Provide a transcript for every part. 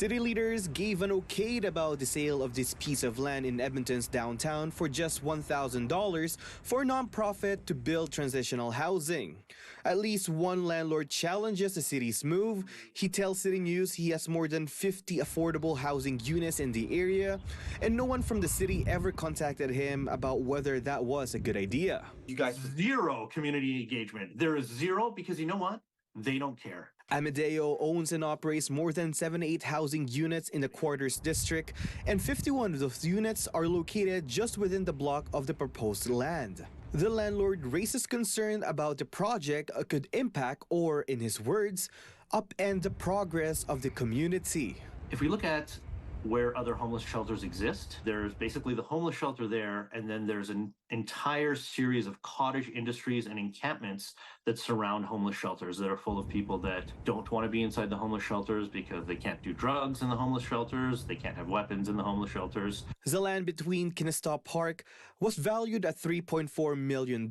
City leaders gave an okay about the sale of this piece of land in Edmonton's downtown for just $1,000 for a nonprofit to build transitional housing. At least one landlord challenges the city's move. He tells City News he has more than 50 affordable housing units in the area, and no one from the city ever contacted him about whether that was a good idea. You guys, zero community engagement. There is zero because you know what? They don't care. Amadeo owns and operates more than 78 housing units in the Quarters District, and 51 of those units are located just within the block of the proposed land. The landlord raises concern about the project could impact or, in his words, upend the progress of the community. If we look at where other homeless shelters exist, there's basically the homeless shelter there, and then there's an entire series of cottage industries and encampments that surround homeless shelters that are full of people that don't want to be inside the homeless shelters because they can't do drugs in the homeless shelters, they can't have weapons in the homeless shelters. The land between Kennesaw Park was valued at $3.4 million,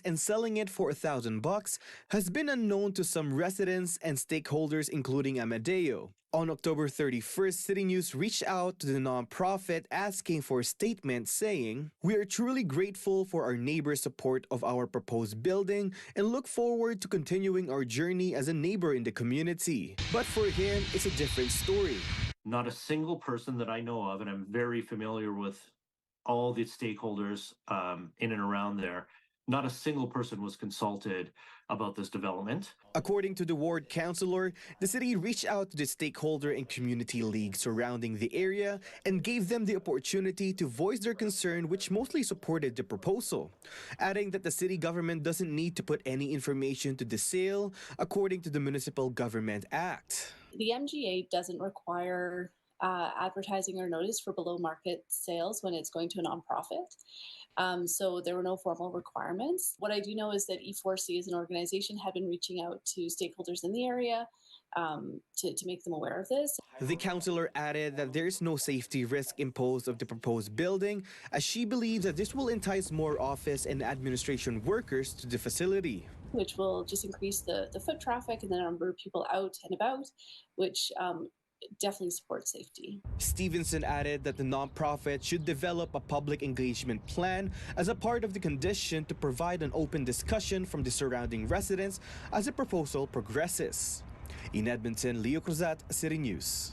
and selling it for $1,000 has been unknown to some residents and stakeholders, including Amadeo. On October 31st, City News reached out to the nonprofit asking for a statement saying, "We are truly grateful for our neighbors' support of our proposed building and look forward to continuing our journey as a neighbor in the community." But for him, it's a different story. Not a single person that I know of, and I'm very familiar with all the stakeholders in and around there, not a single person was consulted about this development. According to the ward councillor, the city reached out to the stakeholder and community league surrounding the area and gave them the opportunity to voice their concern, which mostly supported the proposal, adding that the city government doesn't need to put any information to the sale, according to the Municipal Government Act. The MGA doesn't require advertising or notice for below market sales when it's going to a nonprofit. So there were no formal requirements. What I do know is that E4C as an organization had been reaching out to stakeholders in the area to make them aware of this. The councillor added that there is no safety risk imposed of the proposed building, as she believes that this will entice more office and administration workers to the facility, which will just increase the foot traffic and the number of people out and about, which definitely supports safety. Stevenson added that the nonprofit should develop a public engagement plan as a part of the condition to provide an open discussion from the surrounding residents as the proposal progresses. In Edmonton, Leo Cruzat, City News.